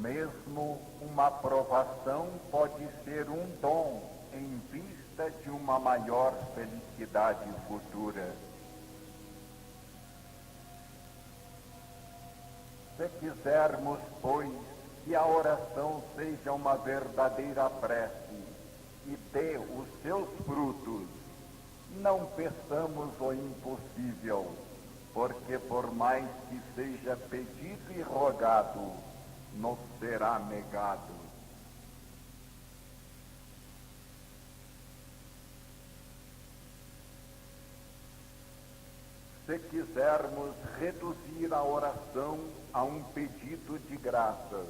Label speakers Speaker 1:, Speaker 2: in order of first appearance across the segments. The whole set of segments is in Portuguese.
Speaker 1: Mesmo uma provação pode ser um dom em vista de uma maior felicidade futura. Se quisermos, pois, que a oração seja uma verdadeira prece e dê os seus frutos, não peçamos o impossível, porque por mais que seja pedido e rogado, nos será negado. Se quisermos reduzir a oração a um pedido de graça,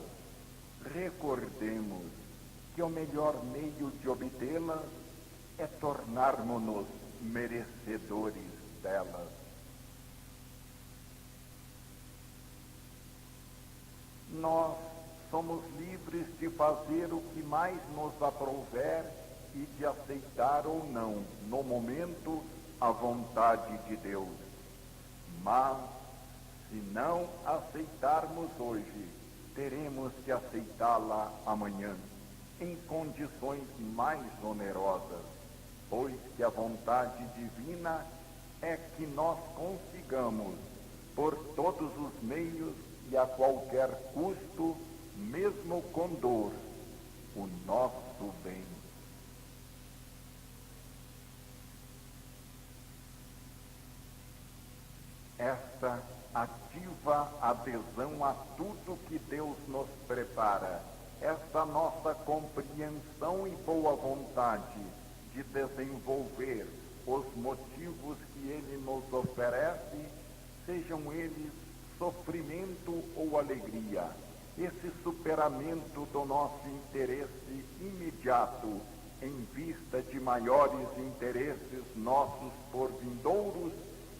Speaker 1: recordemos que o melhor meio de obtê-la é tornarmos-nos merecedores delas. Nós somos livres de fazer o que mais nos aprouver e de aceitar ou não, no momento, a vontade de Deus. Mas, se não aceitarmos hoje, teremos que aceitá-la amanhã, em condições mais onerosas, pois que a vontade divina é que nós consigamos, por todos os meios e a qualquer custo, mesmo com dor, o nosso bem. Esta ativa adesão a tudo que Deus nos prepara, esta nossa compreensão e boa vontade de desenvolver os motivos que Ele nos oferece, sejam eles sofrimento ou alegria, esse superamento do nosso interesse imediato em vista de maiores interesses nossos por vindouros,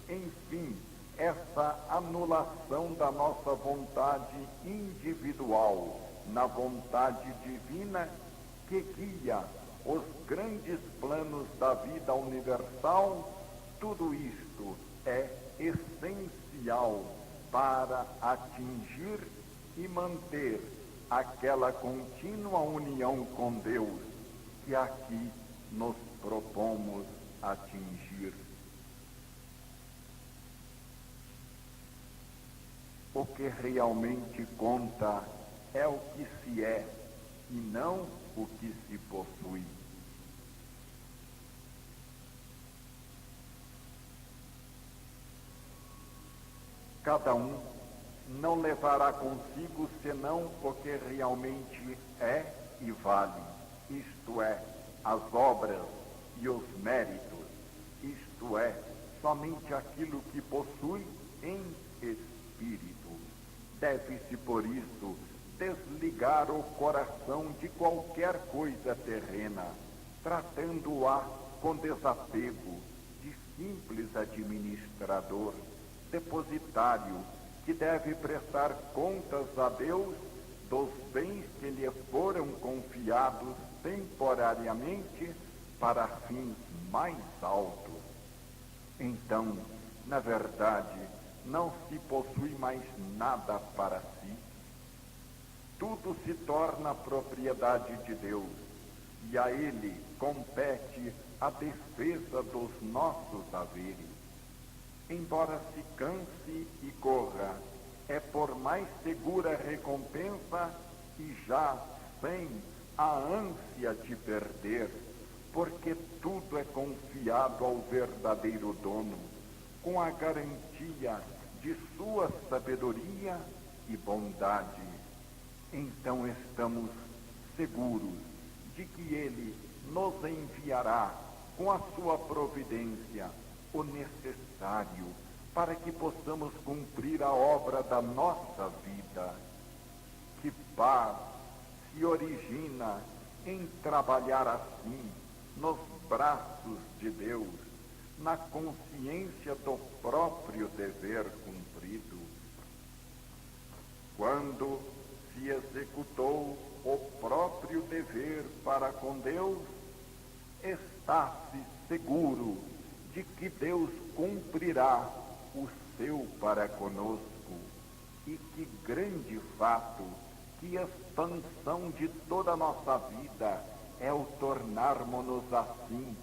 Speaker 1: enfim, essa anulação da nossa vontade individual na vontade divina que guia os grandes planos da vida universal, tudo isto é essencial para atingir e manter aquela contínua união com Deus que aqui nos propomos atingir. O que realmente conta é o que se é e não o que se possui. Cada um não levará consigo senão o que realmente é e vale, isto é, as obras e os méritos, isto é, somente aquilo que possui em espírito. Deve-se, por isso, desligar o coração de qualquer coisa terrena, tratando-a com desapego de simples administrador, depositário, que deve prestar contas a Deus dos bens que lhe foram confiados temporariamente para fins mais altos. Então, na verdade, não se possui mais nada para si. Tudo se torna propriedade de Deus, e a Ele compete a defesa dos nossos haveres. Embora se canse e corra, é por mais segura recompensa e já sem a ânsia de perder, porque tudo é confiado ao verdadeiro dono, com a garantia de sua sabedoria e bondade. Então estamos seguros de que Ele nos enviará com a sua providência o necessário para que possamos cumprir a obra da nossa vida. Que paz se origina em trabalhar assim nos braços de Deus, na consciência do próprio dever cumprido. Quando se executou o próprio dever para com Deus, está-se seguro de que Deus cumprirá o seu para conosco, e que grande fato que Que expansão de toda a nossa vida é o tornarmos-nos assim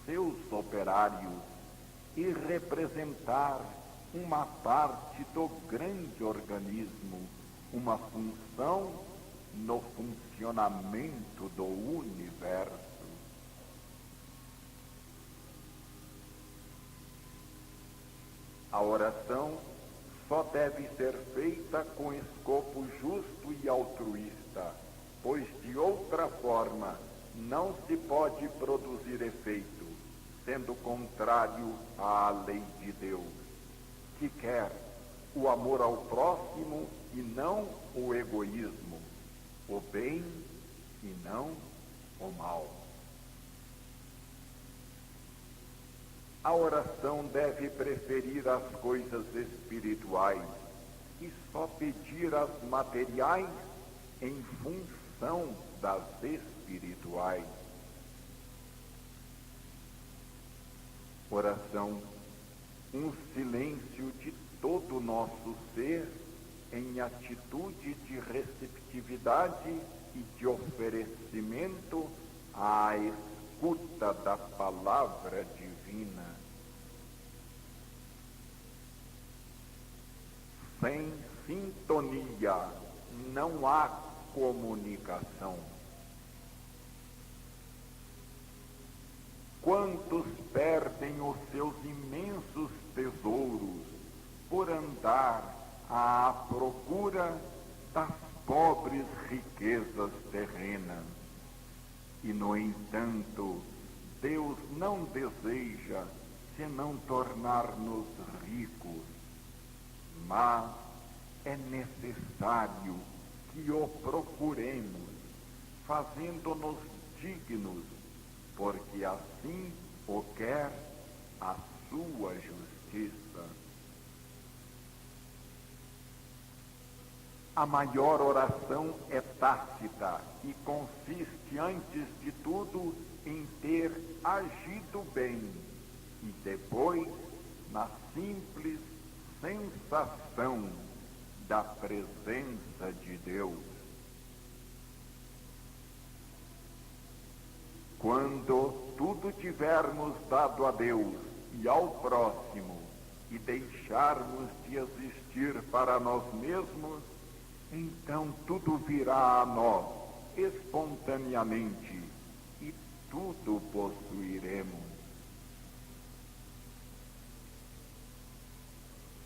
Speaker 1: seus operários e representar uma parte do grande organismo, uma função no funcionamento do universo. A oração só deve ser feita com escopo justo e altruísta, pois de outra forma não se pode produzir efeito, sendo contrário à lei de Deus, que quer o amor ao próximo e não o egoísmo, o bem e não o mal. A oração deve preferir as coisas espirituais e só pedir as materiais em função das espirituais. Oração, um silêncio de todo o nosso ser em atitude de receptividade e de oferecimento à escuta da palavra divina. Sem sintonia não há comunicação. Quantos perdem os seus imensos tesouros por andar à procura das pobres riquezas terrenas? E, no entanto, Deus não deseja senão tornar-nos ricos, mas é necessário que o procuremos, fazendo-nos dignos, porque assim o quer a sua justiça. A maior oração é tácita e consiste, antes de tudo, em ter agido bem e depois na simples sensação da presença de Deus. Quando tudo tivermos dado a Deus e ao próximo e deixarmos de existir para nós mesmos, então tudo virá a nós espontaneamente e tudo possuiremos.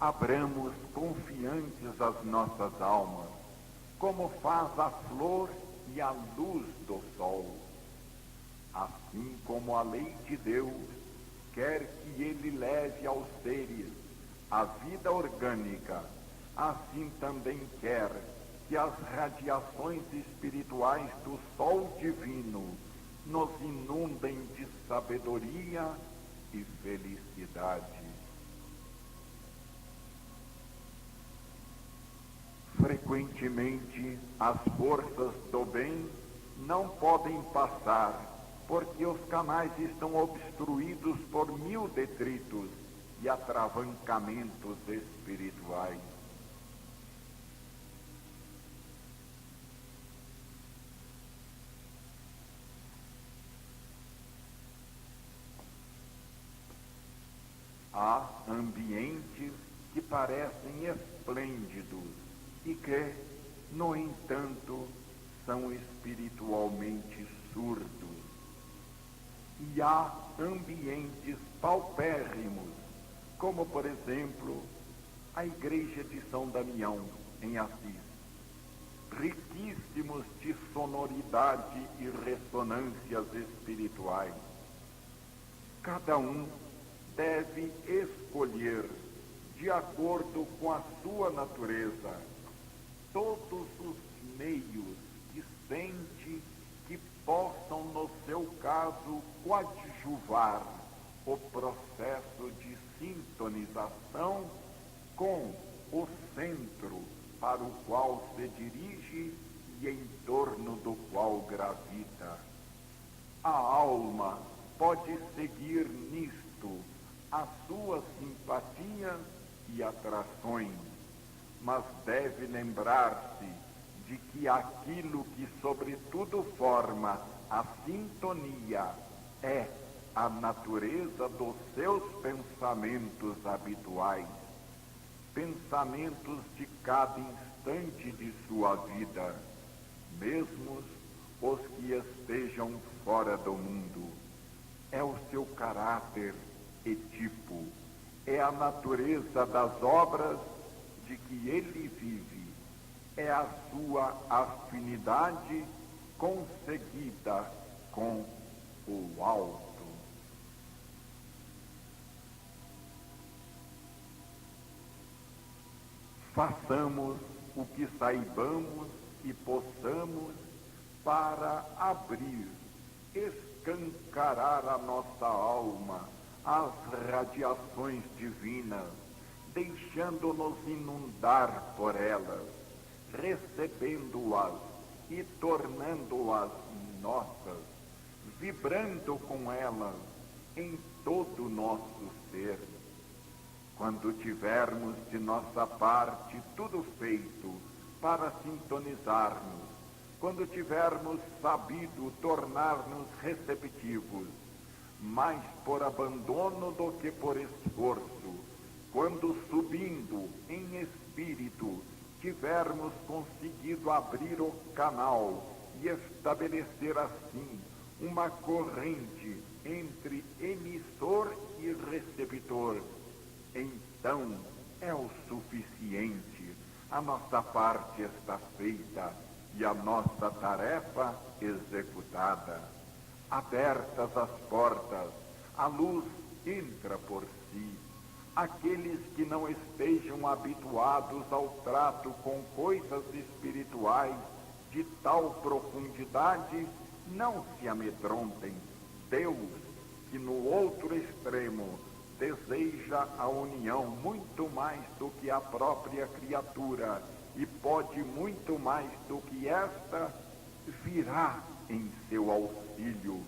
Speaker 1: Abramos confiantes as nossas almas, como faz a flor e a luz do sol. Assim como a lei de Deus quer que ele leve aos seres a vida orgânica, assim também quer que as radiações espirituais do sol divino nos inundem de sabedoria e felicidade. Frequentemente, as forças do bem não podem passar, porque os canais estão obstruídos por 1000 detritos e atravancamentos espirituais. Há ambientes que parecem esplêndidos e que, no entanto, são espiritualmente surdos. E há ambientes paupérrimos, como, por exemplo, a igreja de São Damião, em Assis, riquíssimos de sonoridade e ressonâncias espirituais. Cada um deve escolher, de acordo com a sua natureza, todos os meios que sente que possam, no seu caso, coadjuvar o processo de sintonização com o centro para o qual se dirige e em torno do qual gravita. A alma pode seguir nisto as suas simpatias e atrações, mas deve lembrar-se de que aquilo que sobretudo forma a sintonia é a natureza dos seus pensamentos habituais, pensamentos de cada instante de sua vida, mesmo os que estejam fora do mundo. É o seu caráter e tipo, é a natureza das obras de que ele vive, é a sua afinidade conseguida com o alto. Façamos o que saibamos e possamos para abrir, escancarar a nossa alma às radiações divinas, deixando-nos inundar por elas, recebendo-as e tornando-as nossas, vibrando com elas em todo o nosso ser. Quando tivermos de nossa parte tudo feito para sintonizarmos, quando tivermos sabido tornar-nos receptivos, mais por abandono do que por esforço, quando subindo em espírito tivermos conseguido abrir o canal e estabelecer assim uma corrente entre emissor e receptor, então é o suficiente. A nossa parte está feita e a nossa tarefa executada. Abertas as portas, a luz entra por si. Aqueles que não estejam habituados ao trato com coisas espirituais de tal profundidade, não se amedrontem. Deus, que no outro extremo deseja a união muito mais do que a própria criatura e pode muito mais do que esta, virá em seu auxílio,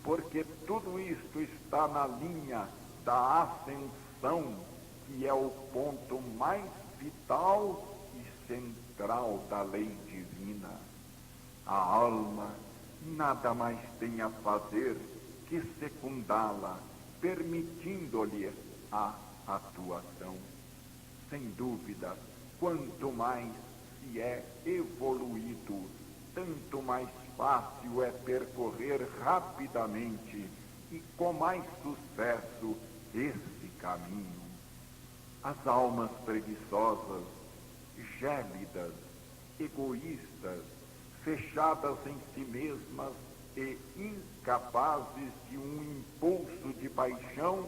Speaker 1: porque tudo isto está na linha da ascensão, que é o ponto mais vital e central da lei divina. A alma nada mais tem a fazer que secundá-la, permitindo-lhe a atuação. Sem dúvida, quanto mais se é evoluído, tanto mais fácil é percorrer rapidamente e com mais sucesso esse caminho. As almas preguiçosas, gélidas, egoístas, fechadas em si mesmas e incapazes de um impulso de paixão,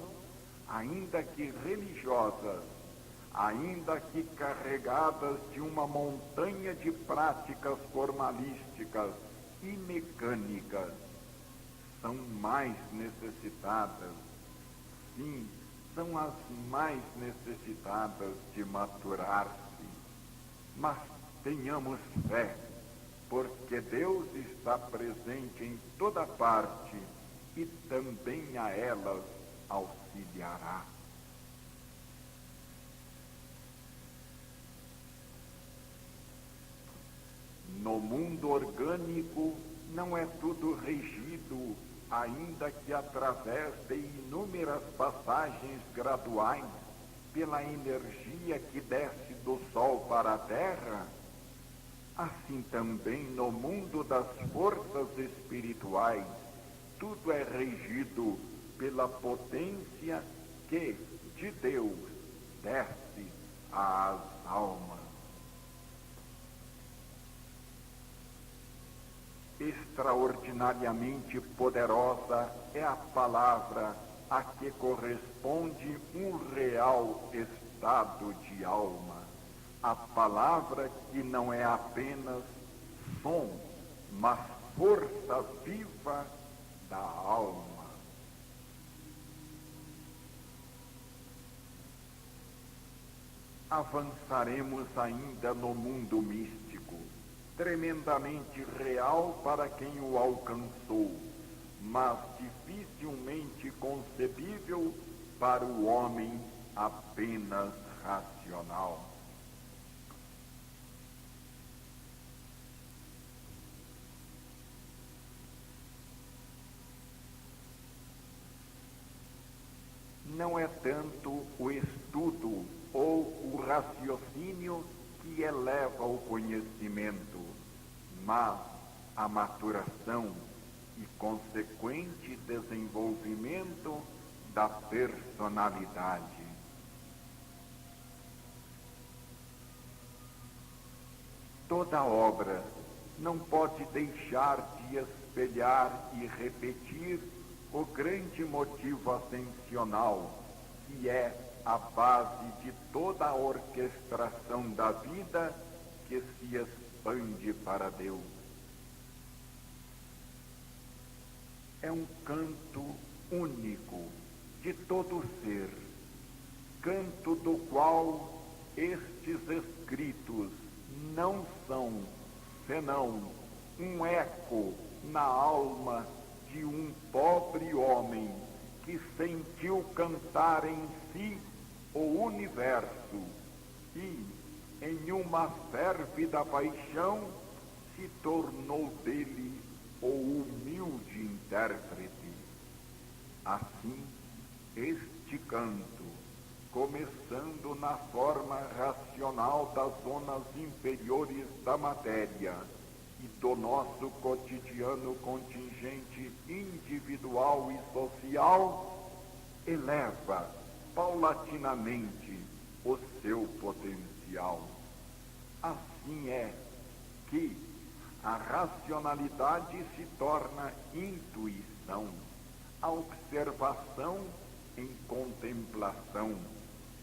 Speaker 1: ainda que religiosas, ainda que carregadas de uma montanha de práticas formalísticas e mecânicas, são mais necessitadas, sim, são as mais necessitadas de maturar-se. Mas tenhamos fé, porque Deus está presente em toda parte e também a elas auxiliará. No mundo orgânico não é tudo regido, ainda que através de inúmeras passagens graduais, pela energia que desce do Sol para a Terra. Assim também no mundo das forças espirituais, tudo é regido pela potência que de Deus desce às almas. Extraordinariamente poderosa é a palavra a que corresponde um real estado de alma. A palavra que não é apenas som, mas força viva da alma. Avançaremos ainda no mundo místico, tremendamente real para quem o alcançou, mas dificilmente concebível para o homem apenas racional. não é tanto o estudo ou o raciocínio que eleva o conhecimento, mas a maturação e consequente desenvolvimento da personalidade. Toda obra não pode deixar de espelhar e repetir o grande motivo ascensional, que é a base de toda a orquestração da vida que se expande para Deus. É um canto único de todo ser, canto do qual estes escritos não são senão um eco na alma de um pobre homem que sentiu cantar em si o universo e, em uma férvida paixão, se tornou dele o humilde intérprete. Assim, este canto, começando na forma racional das zonas inferiores da matéria e do nosso cotidiano contingente individual e social, eleva paulatinamente o seu potencial. Assim é que a racionalidade se torna intuição, a observação em contemplação,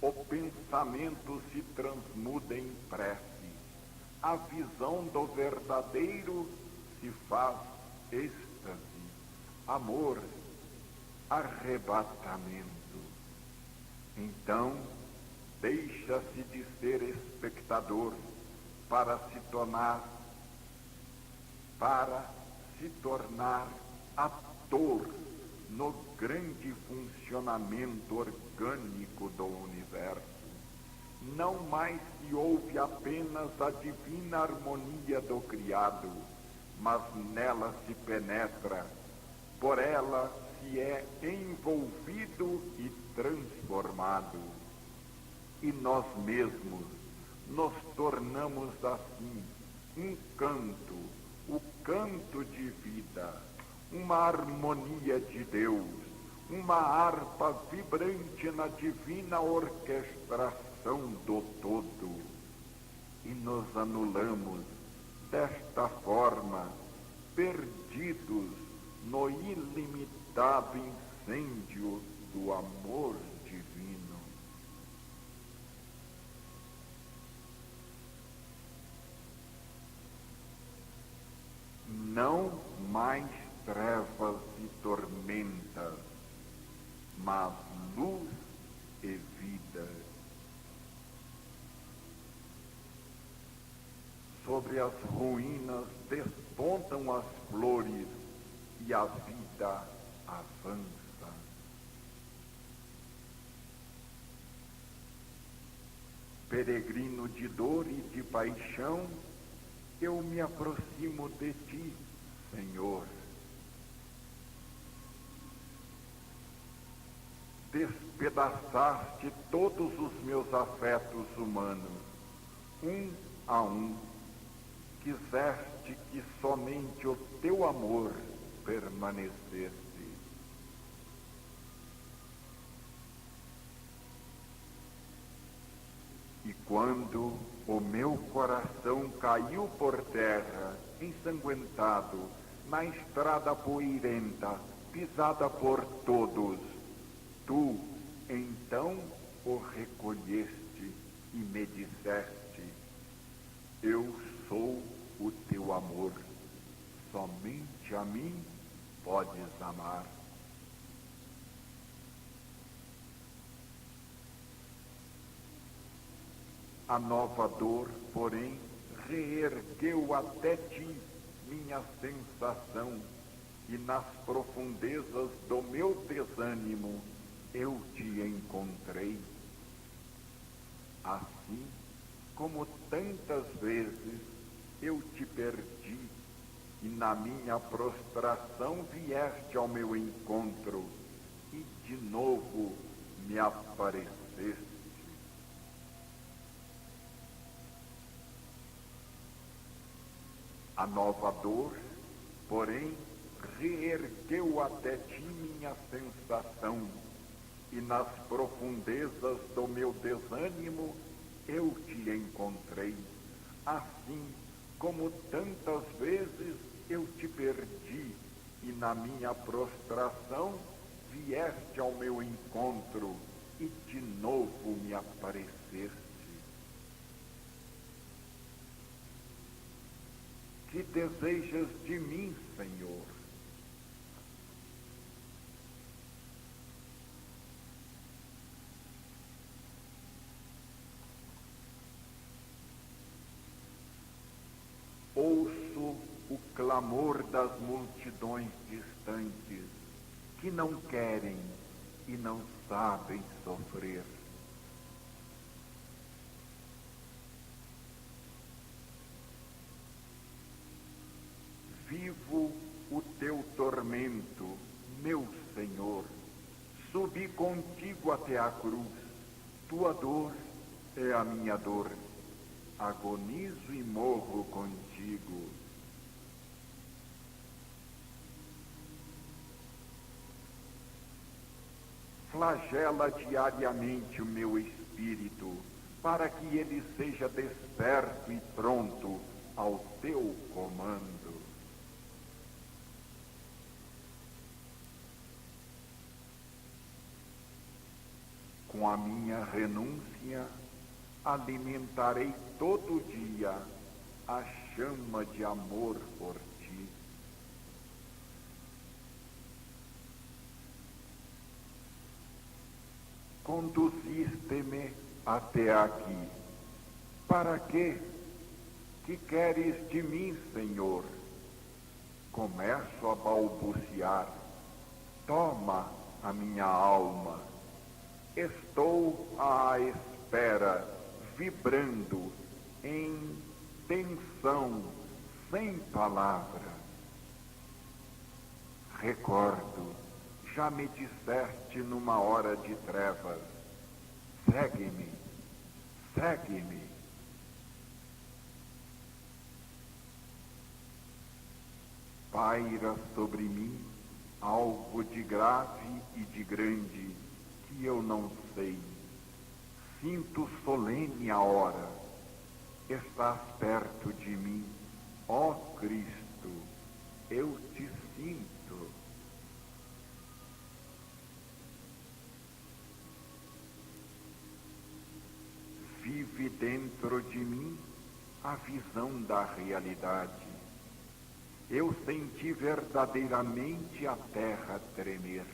Speaker 1: o pensamento se transmuda em prece, a visão do verdadeiro se faz êxtase, amor, arrebatamento. Então, deixa-se de ser espectador para se tornar ator no grande funcionamento orgânico do universo. Não mais se ouve apenas a divina harmonia do criado, mas nela se penetra, por ela se é envolvido e transformado. E nós mesmos nos tornamos assim um canto, o canto de vida, uma harmonia de Deus, uma harpa vibrante na divina orquestração do todo. E nos anulamos desta forma, perdidos no ilimitado incêndio do amor divino. Não mais trevas e tormentas, mas luz e vida. Sobre as ruínas despontam as flores e a vida avança. Peregrino de dor e de paixão, eu me aproximo de ti, Senhor. Despedaçaste todos os meus afetos humanos, um a um. Quiseste que somente o teu amor permanecesse. E quando o meu coração caiu por terra, ensanguentado, na estrada poeirenta, pisada por todos, tu, então, o recolheste e me disseste: eu sou o teu amor, somente a mim podes amar. A nova dor, porém, reergueu até ti minha sensação, e nas profundezas do meu desânimo eu te encontrei. Assim como tantas vezes eu te perdi, e na minha prostração vieste ao meu encontro, e de novo me apareceste. A nova dor, porém, reergueu até ti minha sensação, e nas profundezas do meu desânimo eu te encontrei, assim como tantas vezes eu te perdi, e na minha prostração vieste ao meu encontro, e de novo me apareceste. Que desejas de mim, Senhor? Ouço o clamor das multidões distantes, que não querem e não sabem sofrer. Vivo o teu tormento, meu Senhor, subi contigo até a cruz, tua dor é a minha dor, agonizo e morro contigo. Flagela diariamente o meu espírito, para que ele seja desperto e pronto ao teu comando. Com a minha renúncia, alimentarei todo dia a chama de amor por ti. Conduziste-me até aqui. Para quê? Que queres de mim, Senhor? Começo a balbuciar. Toma a minha alma. Estou à espera, vibrando em tensão, sem palavras. Recordo, já me disseste numa hora de trevas, segue-me, segue-me. Paira sobre mim algo de grave e de grande que eu não sei. Sinto solene a hora. Estás perto de mim, ó Cristo, eu te sinto. Vive dentro de mim a visão da realidade. Eu senti verdadeiramente a terra tremer.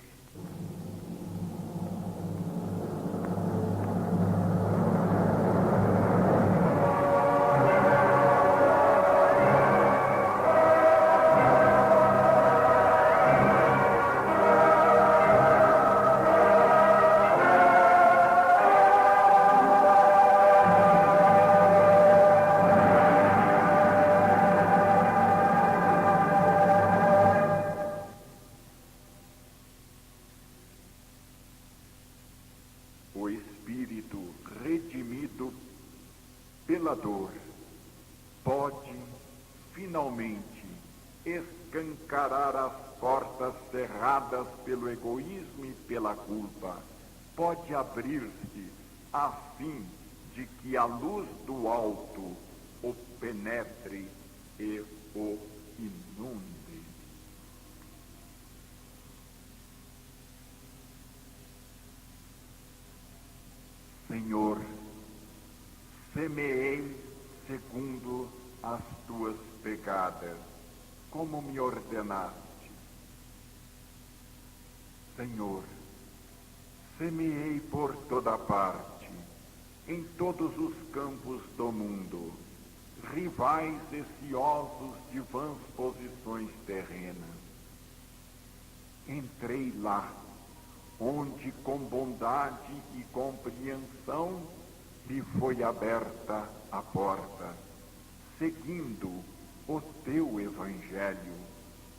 Speaker 1: O espírito redimido pela dor pode finalmente escancarar as portas cerradas pelo egoísmo e pela culpa. Pode abrir-se a fim de que a luz do alto o penetre e o inunde. Senhor, semeei segundo as tuas pegadas, como me ordenaste. Senhor, semeei por toda parte, em todos os campos do mundo, rivais ansiosos de vãs posições terrenas. Entrei lá, onde com bondade e compreensão lhe foi aberta a porta, seguindo o teu evangelho,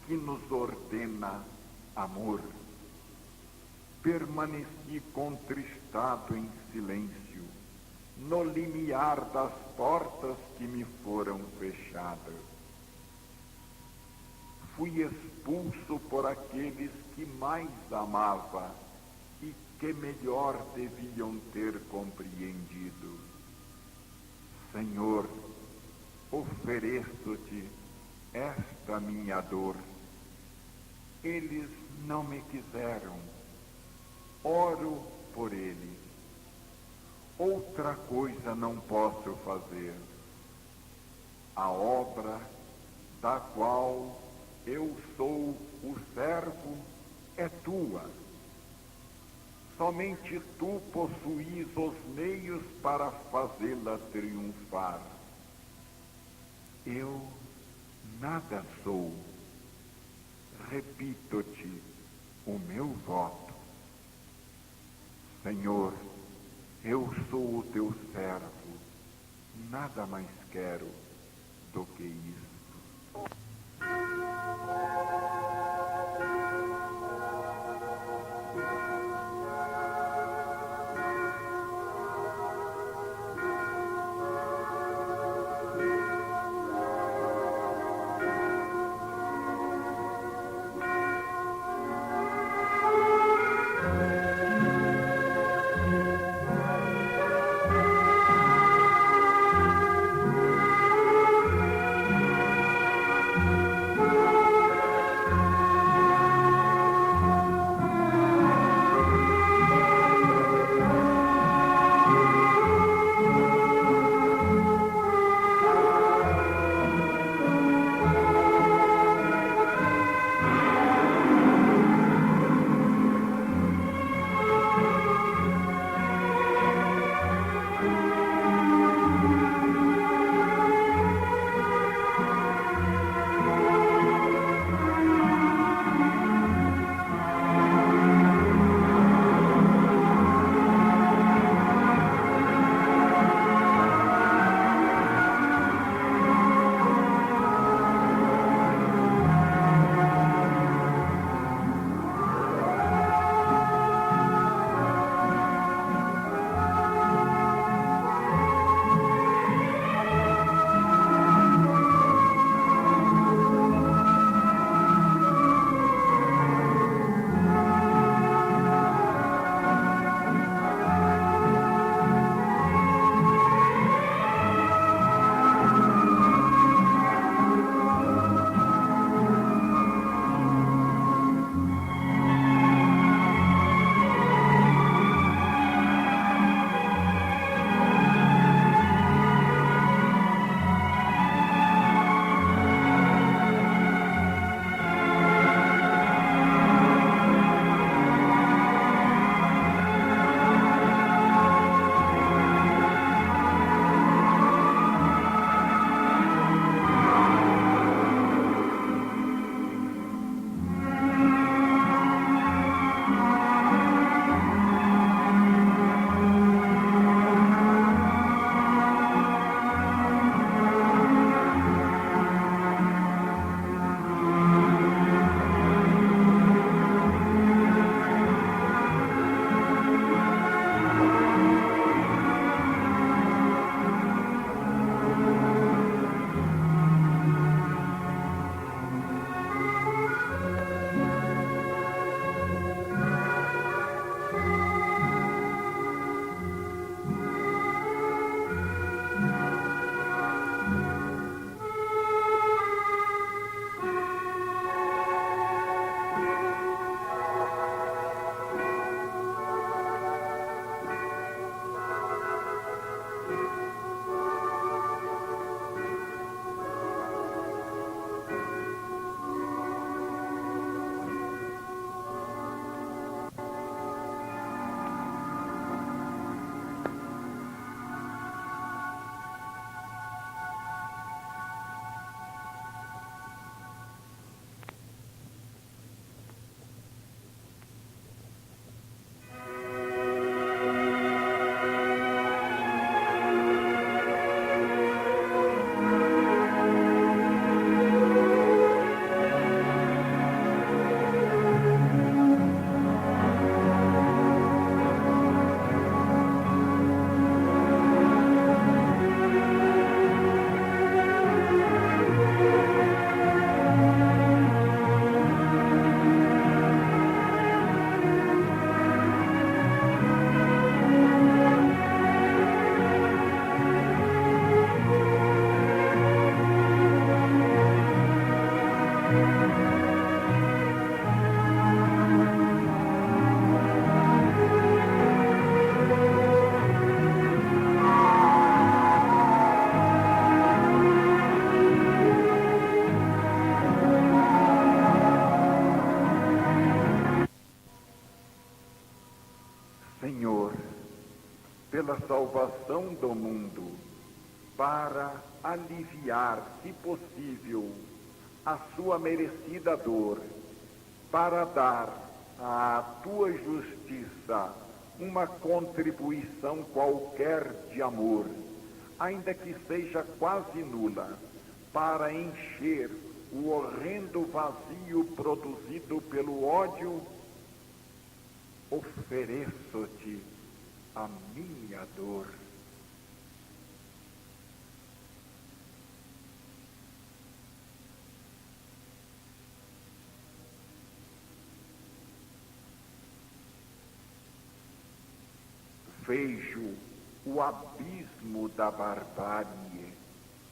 Speaker 1: que nos ordena amor. permaneci contristado em silêncio, no limiar das portas que me foram fechadas. Fui expulso por aqueles que mais amava e que melhor deviam ter compreendido. Senhor, ofereço-te esta minha dor. Eles não me quiseram. Oro por eles. Outra coisa não posso fazer. A obra da qual eu sou o servo é tua. Somente tu possuís os meios para fazê-la triunfar. Eu nada sou. Repito-te o meu voto. Senhor, eu sou o teu servo, nada mais quero do que isto. pela salvação do mundo, para aliviar, se possível, a sua merecida dor, para dar à tua justiça uma contribuição qualquer de amor, ainda que seja quase nula, para encher o horrendo vazio produzido pelo ódio, ofereço-te a minha dor. Vejo o abismo da barbárie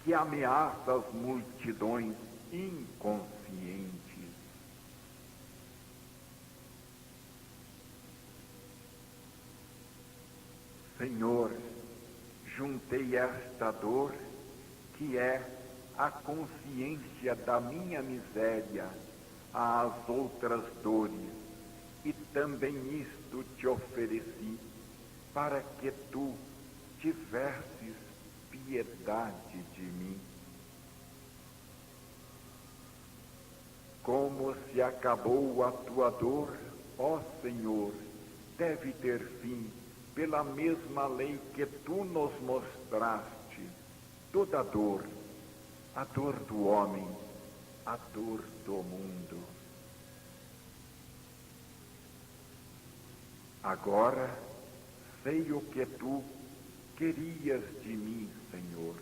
Speaker 1: que ameaça as multidões inconscientes. Senhor, juntei esta dor, que é a consciência da minha miséria, às outras dores, e também isto te ofereci, para que tu tivesses piedade de mim. Como se acabou a tua dor, ó Senhor, deve ter fim, pela mesma lei que tu nos mostraste, toda dor, a dor do homem, a dor do mundo. Agora sei o que tu querias de mim, Senhor.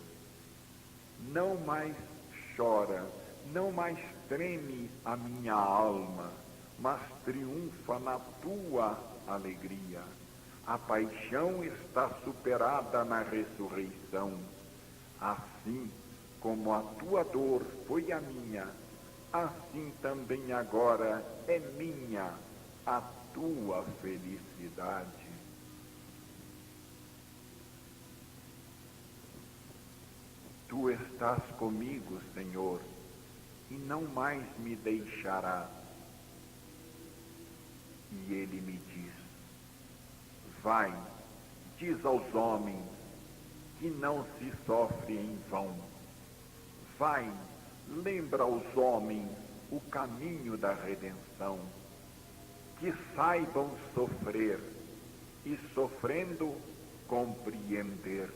Speaker 1: Não mais chora, não mais treme a minha alma, mas triunfa na tua alegria. A paixão está superada na ressurreição. Assim como a tua dor foi a minha, assim também agora é minha a tua felicidade. Tu estás comigo, Senhor, e não mais me deixarás. E ele me diz: vai, diz aos homens que não se sofre em vão. Vai, lembra aos homens o caminho da redenção. Que saibam sofrer e, sofrendo, compreender.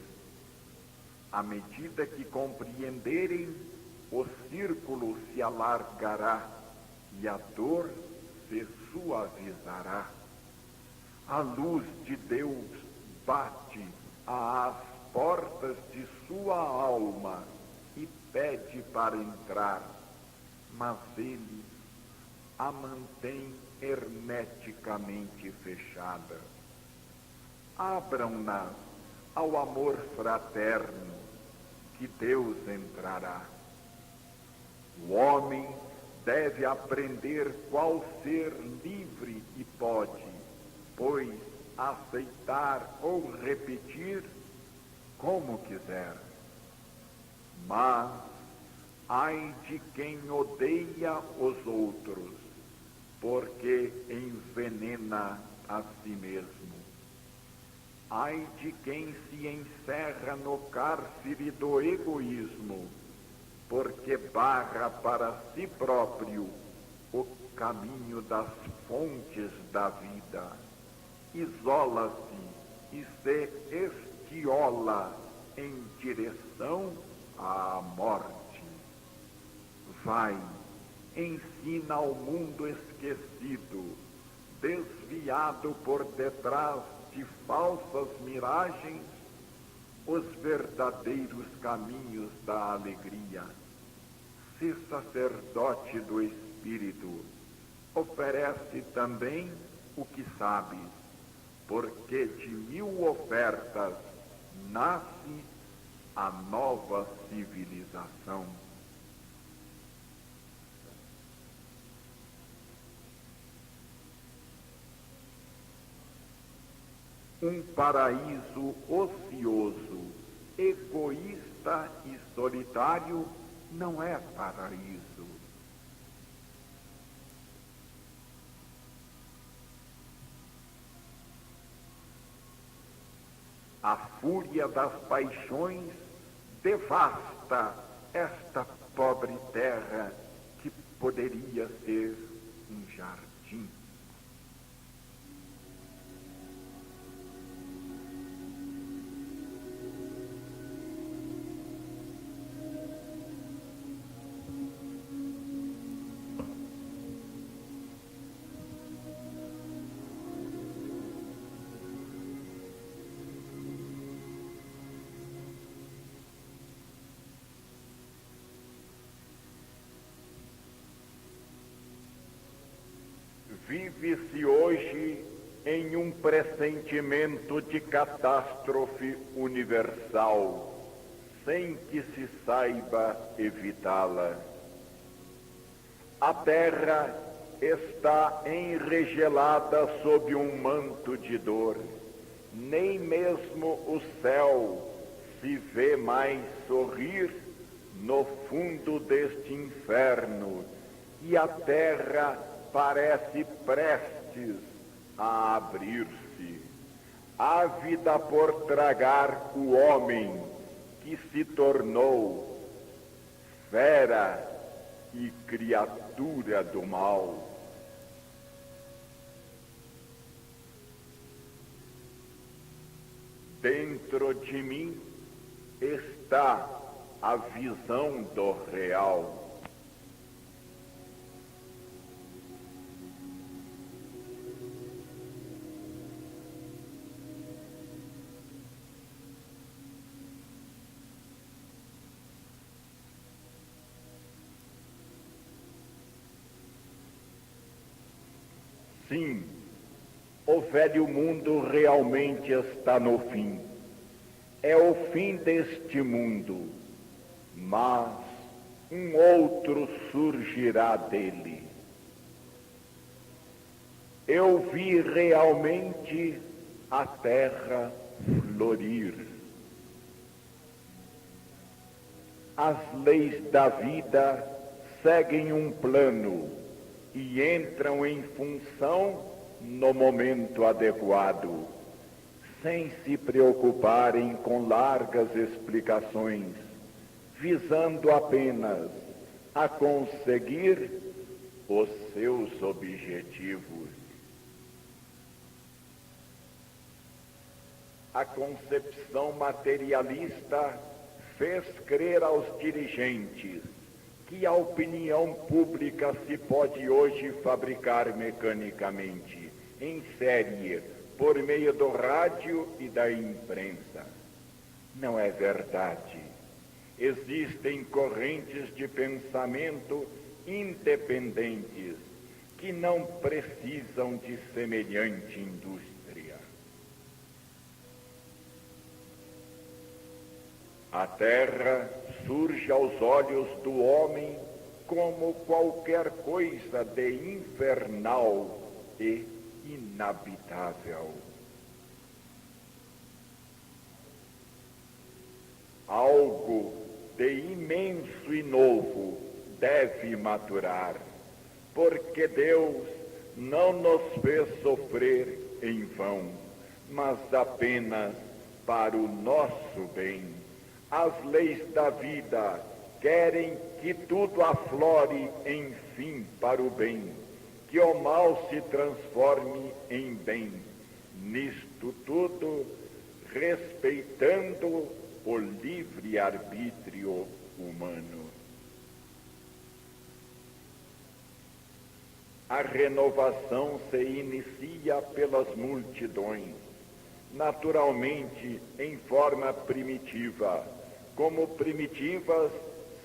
Speaker 1: À medida que compreenderem, o círculo se alargará e a dor se suavizará. A luz de Deus bate às portas de sua alma e pede para entrar, mas ele a mantém hermeticamente fechada. Abram-na ao amor fraterno, que Deus entrará. O homem deve aprender qual ser livre e pode, pois aceitar ou repetir como quiser. Mas ai de quem odeia os outros, porque envenena a si mesmo. Ai de quem se encerra no cárcere do egoísmo, porque barra para si próprio o caminho das fontes da vida. Isola-se e se estiola em direção à morte. Vai, ensina ao mundo esquecido, desviado por detrás de falsas miragens, os verdadeiros caminhos da alegria. Se sacerdote do Espírito, oferece também o que sabes, porque de 1000 ofertas nasce a nova civilização. Um paraíso ocioso, egoísta e solitário não é paraíso. A fúria das paixões devasta esta pobre terra que poderia ser um jardim. Vive-se hoje em um pressentimento de catástrofe universal, sem que se saiba evitá-la. A terra está enregelada sob um manto de dor. Nem mesmo o céu se vê mais sorrir no fundo deste inferno, e a terra parece prestes a abrir-se, ávida por tragar o homem que se tornou fera e criatura do mal. Dentro de mim está a visão do real. Sim, o velho mundo realmente está no fim. É o fim deste mundo, mas um outro surgirá dele. Eu vi realmente a terra florir. As leis da vida seguem um plano e entram em função no momento adequado, sem se preocuparem com largas explicações, visando apenas a conseguir os seus objetivos. A concepção materialista fez crer aos dirigentes que a opinião pública se pode hoje fabricar mecanicamente, em série, por meio do rádio e da imprensa. Não é verdade. Existem correntes de pensamento independentes que não precisam de semelhante indústria. A terra surge aos olhos do homem como qualquer coisa de infernal e inabitável. Algo de imenso e novo deve maturar, porque Deus não nos fez sofrer em vão, mas apenas para o nosso bem. As leis da vida querem que tudo aflore, enfim, para o bem, que o mal se transforme em bem. Nisto tudo, respeitando o livre-arbítrio humano. A renovação se inicia pelas multidões, naturalmente em forma primitiva, como primitivas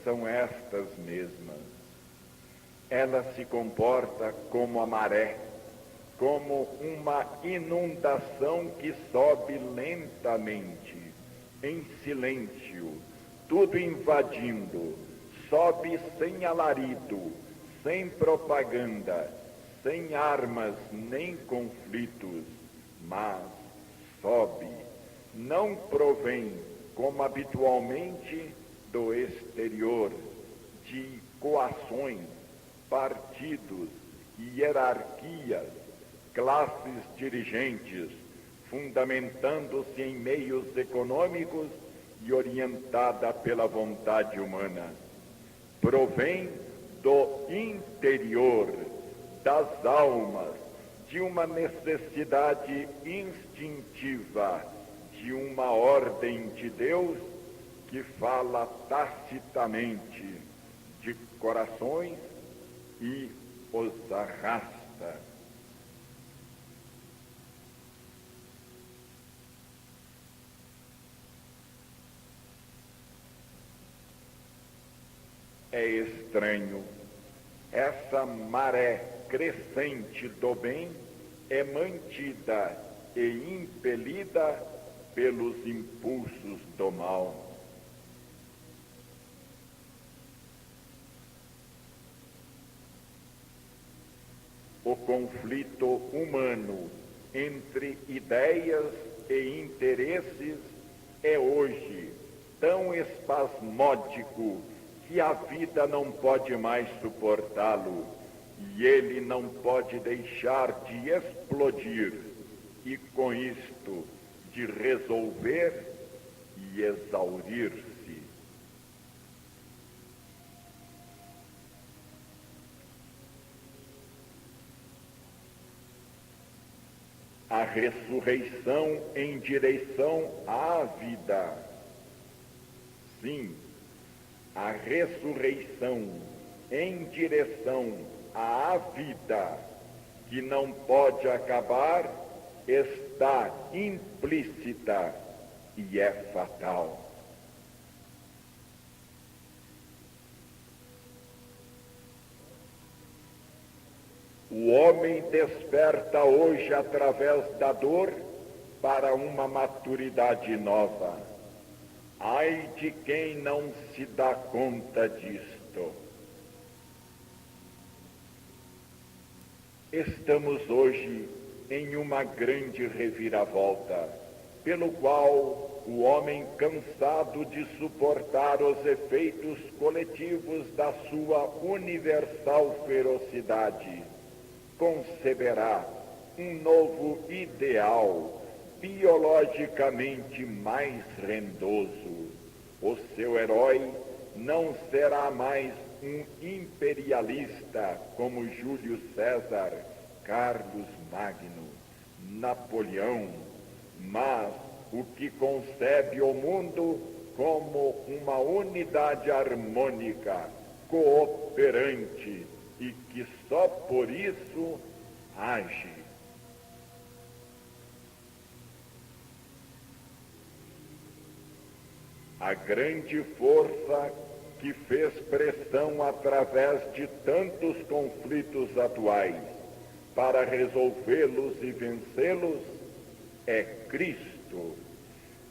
Speaker 1: são estas mesmas. Ela se comporta como a maré, como uma inundação que sobe lentamente, em silêncio, tudo invadindo, sobe sem alarido, sem propaganda, sem armas nem conflitos, mas sobe, não provém, como habitualmente, do exterior, de coações, partidos, hierarquias, classes dirigentes, fundamentando-se em meios econômicos e orientada pela vontade humana. Provém do interior das almas, de uma necessidade instintiva, de uma ordem de Deus que fala tacitamente de corações e os arrasta. É estranho, essa maré crescente do bem é mantida e impelida pelos impulsos do mal. O conflito humano entre ideias e interesses é hoje tão espasmódico que a vida não pode mais suportá-lo e ele não pode deixar de explodir e, com isto, de resolver e exaurir-se. A ressurreição em direção à vida. Sim, a ressurreição em direção à vida, que não pode acabar, está implícita e é fatal. O homem desperta hoje através da dor para uma maturidade nova. Ai de quem não se dá conta disto. Estamos hoje em uma grande reviravolta, pelo qual o homem, cansado de suportar os efeitos coletivos da sua universal ferocidade, conceberá um novo ideal biologicamente mais rendoso. O seu herói não será mais um imperialista como Júlio César, Carlos Magno, Napoleão, mas o que concebe o mundo como uma unidade harmônica, cooperante e que só por isso age. A grande força que fez pressão através de tantos conflitos atuais para resolvê-los e vencê-los é Cristo.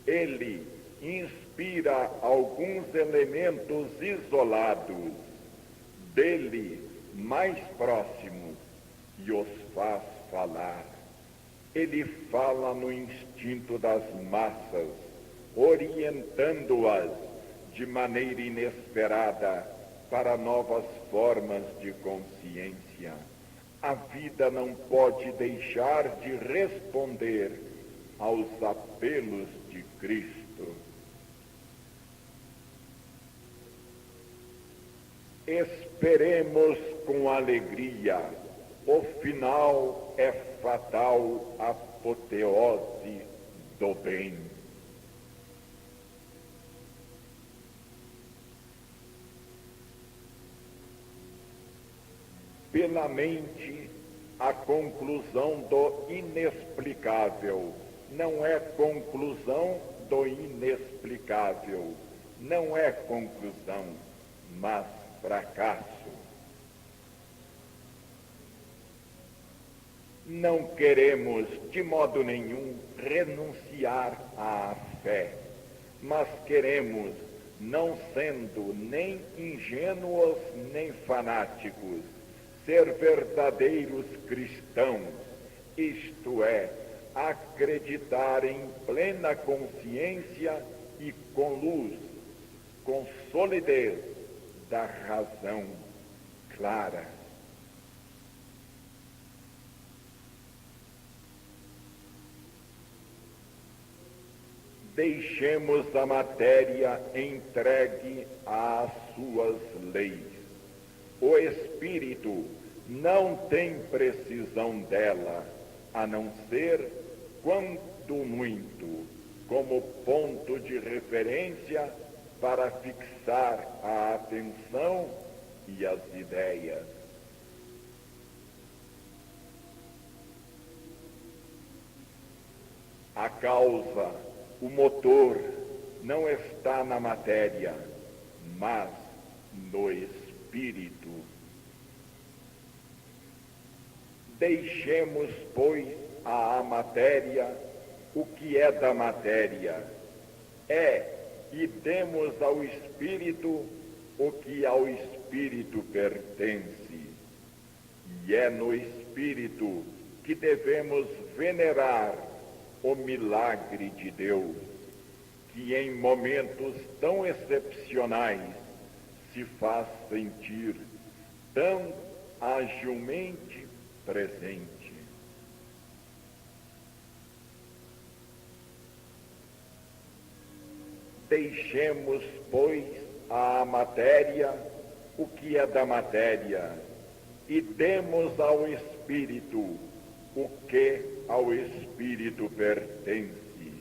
Speaker 1: Ele inspira alguns elementos isolados dele mais próximos e os faz falar. Ele fala no instinto das massas, orientando-as de maneira inesperada para novas formas de consciência. A vida não pode deixar de responder aos apelos de Cristo. Esperemos com alegria, o final é fatal apoteose do bem. Pela mente, a conclusão do inexplicável não é conclusão do inexplicável, não é conclusão, mas fracasso. Não queremos, de modo nenhum, renunciar à fé, mas queremos, não sendo nem ingênuos nem fanáticos, ser verdadeiros cristãos, isto é, acreditar em plena consciência e com luz, com solidez da razão clara. Deixemos a matéria entregue às suas leis. O espírito não tem precisão dela, a não ser, quando muito, como ponto de referência para fixar a atenção e as ideias. A causa, o motor, não está na matéria, mas no espírito. Deixemos, pois, à matéria o que é da matéria, e demos ao espírito o que ao espírito pertence. E é no espírito que devemos venerar o milagre de Deus, que em momentos tão excepcionais se faz sentir tão agilmente presente. Deixemos, pois, à matéria o que é da matéria, e demos ao espírito o que ao espírito pertence.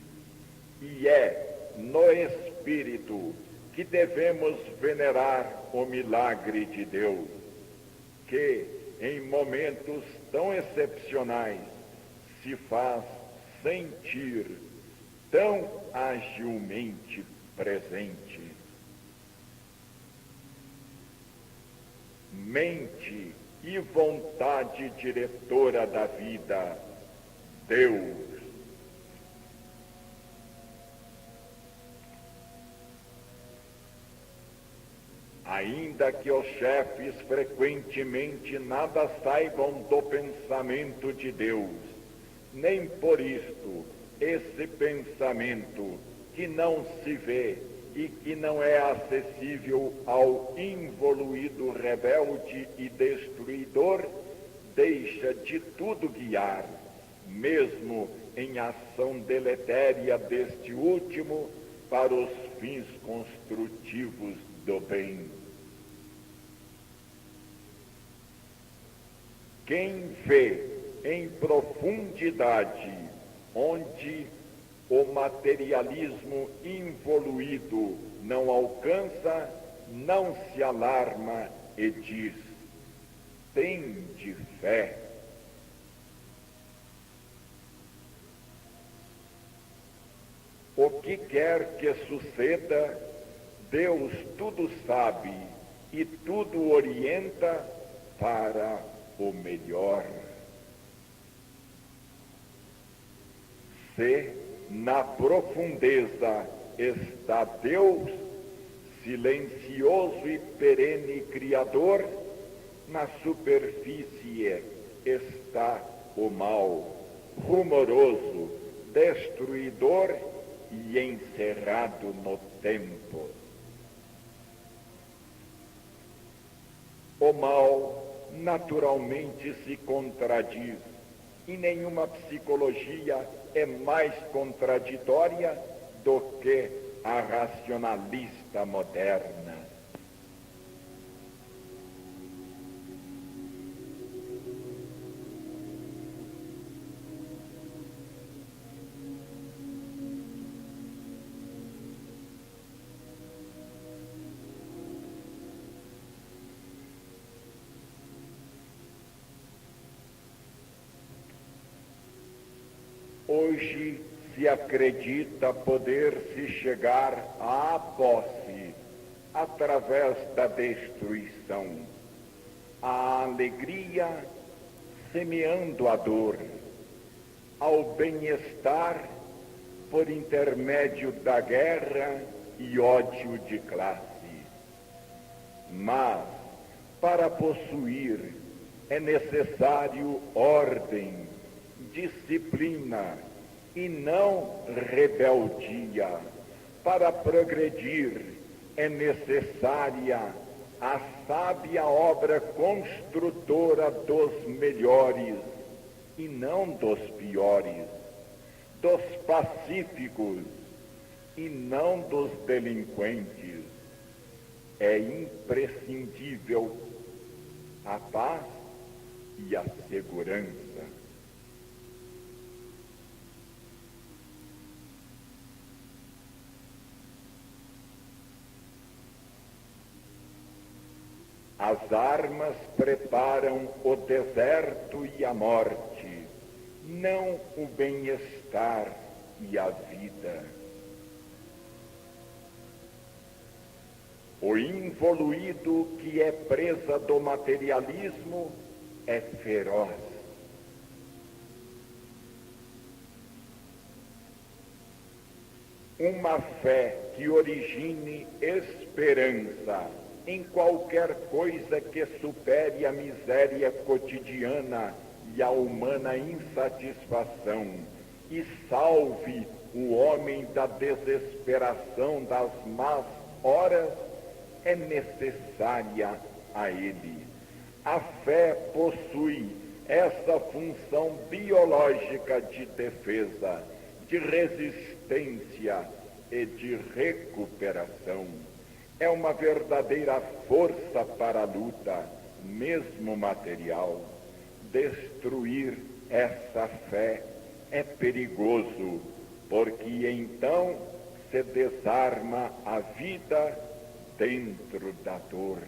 Speaker 1: E é no espírito que devemos venerar o milagre de Deus, que em momentos tão excepcionais se faz sentir tão agilmente presente. Mente e vontade diretora da vida, Deus. Ainda que os chefes frequentemente nada saibam do pensamento de Deus, nem por isto esse pensamento que não se vê e que não é acessível ao involuído rebelde e destruidor, deixa de tudo guiar, mesmo em ação deletéria deste último, para os fins construtivos do bem. Quem vê em profundidade onde o materialismo involuído não alcança, não se alarma e diz: tende fé. O que quer que suceda, Deus tudo sabe e tudo orienta para o melhor. Se na profundeza está Deus, silencioso e perene Criador, na superfície está o mal, rumoroso, destruidor e encerrado no tempo. O mal naturalmente se contradiz, e nenhuma psicologia é mais contraditória do que a racionalista moderna. Hoje se acredita poder-se chegar à posse através da destruição, à alegria semeando a dor, ao bem-estar por intermédio da guerra e ódio de classe. Mas, para possuir, é necessário ordem, disciplina e não rebeldia. Para progredir é necessária a sábia obra construtora dos melhores e não dos piores, dos pacíficos e não dos delinquentes. É imprescindível a paz e a segurança. As armas preparam o deserto e a morte, não o bem-estar e a vida. O involuído que é presa do materialismo é feroz. Uma fé que origine esperança em qualquer coisa que supere a miséria cotidiana e a humana insatisfação e salve o homem da desesperação das más horas, é necessária a ele. A fé possui essa função biológica de defesa, de resistência e de recuperação. É uma verdadeira força para a luta, mesmo material. Destruir essa fé é perigoso, porque então se desarma a vida dentro da dor.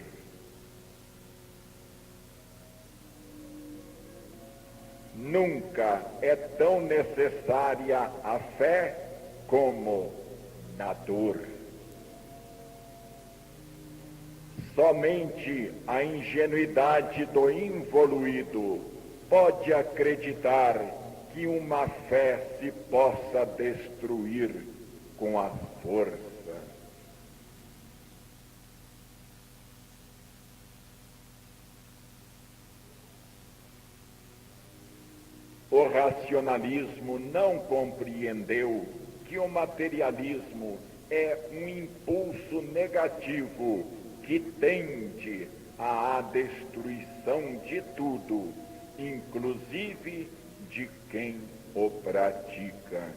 Speaker 1: Nunca é tão necessária a fé como na dor. Somente a ingenuidade do involuído pode acreditar que uma fé se possa destruir com a força. O racionalismo não compreendeu que o materialismo é um impulso negativo que tende à destruição de tudo, inclusive de quem o pratica.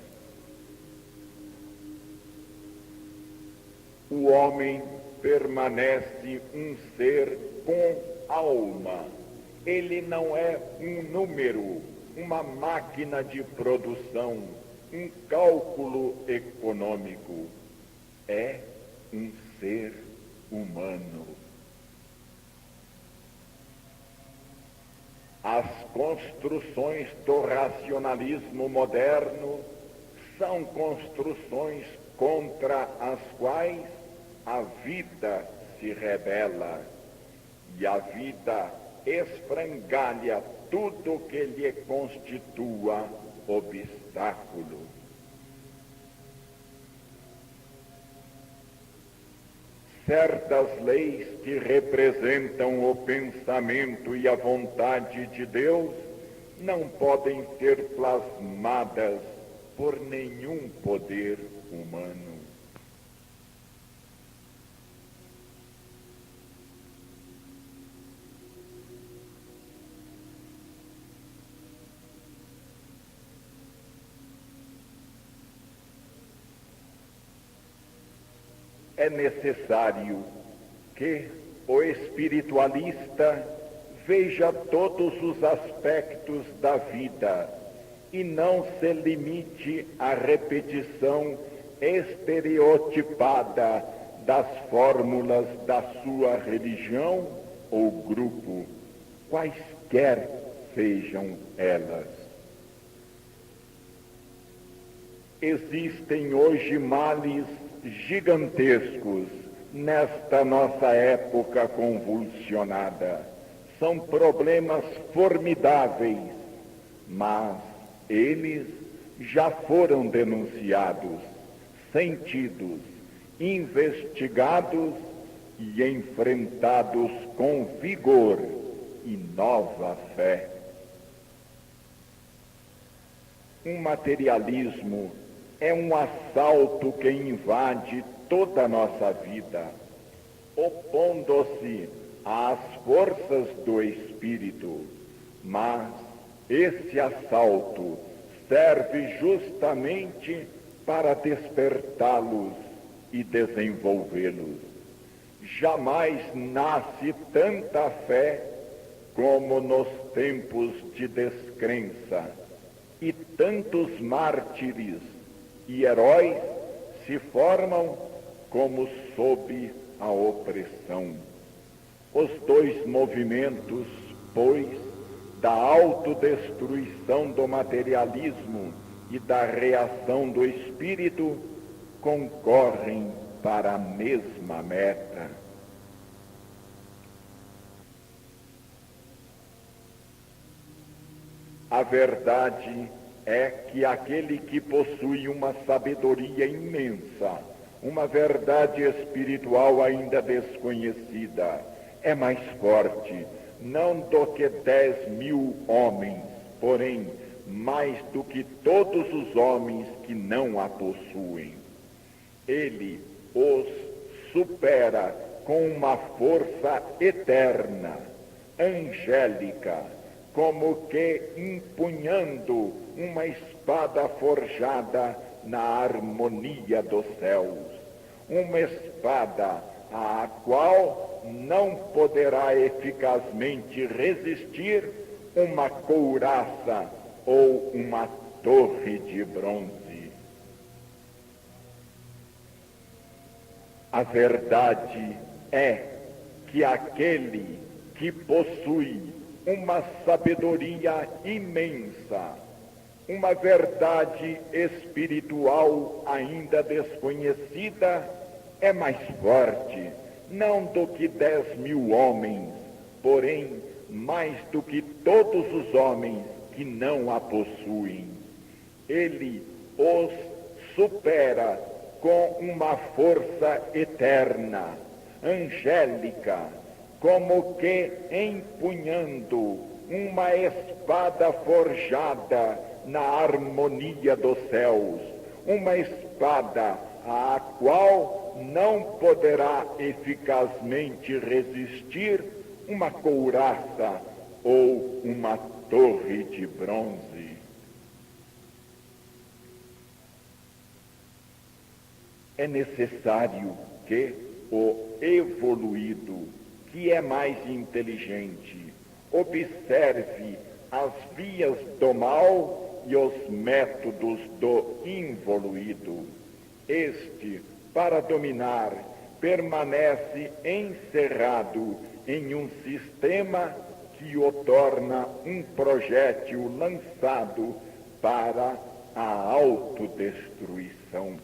Speaker 1: O homem permanece um ser com alma. Ele não é um número, uma máquina de produção, um cálculo econômico. É um ser humano. As construções do racionalismo moderno são construções contra as quais a vida se rebela, e a vida esfrangalha tudo que lhe constitua obstáculo. Certas leis que representam o pensamento e a vontade de Deus não podem ser plasmadas por nenhum poder humano. É necessário que o espiritualista veja todos os aspectos da vida e não se limite à repetição estereotipada das fórmulas da sua religião ou grupo, quaisquer sejam elas. Existem hoje males gigantescos nesta nossa época convulsionada. São problemas formidáveis, mas eles já foram denunciados, sentidos, investigados e enfrentados com vigor e nova fé. Um materialismo é um assalto que invade toda a nossa vida, opondo-se às forças do espírito, mas esse assalto serve justamente para despertá-los e desenvolvê-los. Jamais nasce tanta fé como nos tempos de descrença, e tantos mártires e heróis se formam como sob a opressão. Os dois movimentos, pois, da autodestruição do materialismo e da reação do espírito, concorrem para a mesma meta. A verdade é que aquele que possui uma sabedoria imensa, uma verdade espiritual ainda desconhecida, é mais forte, não do que 10.000 homens, porém, mais do que todos os homens que não a possuem. Ele os supera com uma força eterna, angélica, como que empunhando uma espada forjada na harmonia dos céus, uma espada à qual não poderá eficazmente resistir uma couraça ou uma torre de bronze. A verdade é que aquele que possui uma sabedoria imensa, uma verdade espiritual ainda desconhecida, é mais forte, não do que 10.000 homens, porém mais do que todos os homens que não a possuem. Ele os supera com uma força eterna, angélica, como que empunhando uma espada forjada na harmonia dos céus, uma espada à qual não poderá eficazmente resistir uma couraça ou uma torre de bronze. É necessário que o evoluído, que é mais inteligente, observe as vias do mal e os métodos do involuído. Este, para dominar, permanece encerrado em um sistema que o torna um projétil lançado para a autodestruição.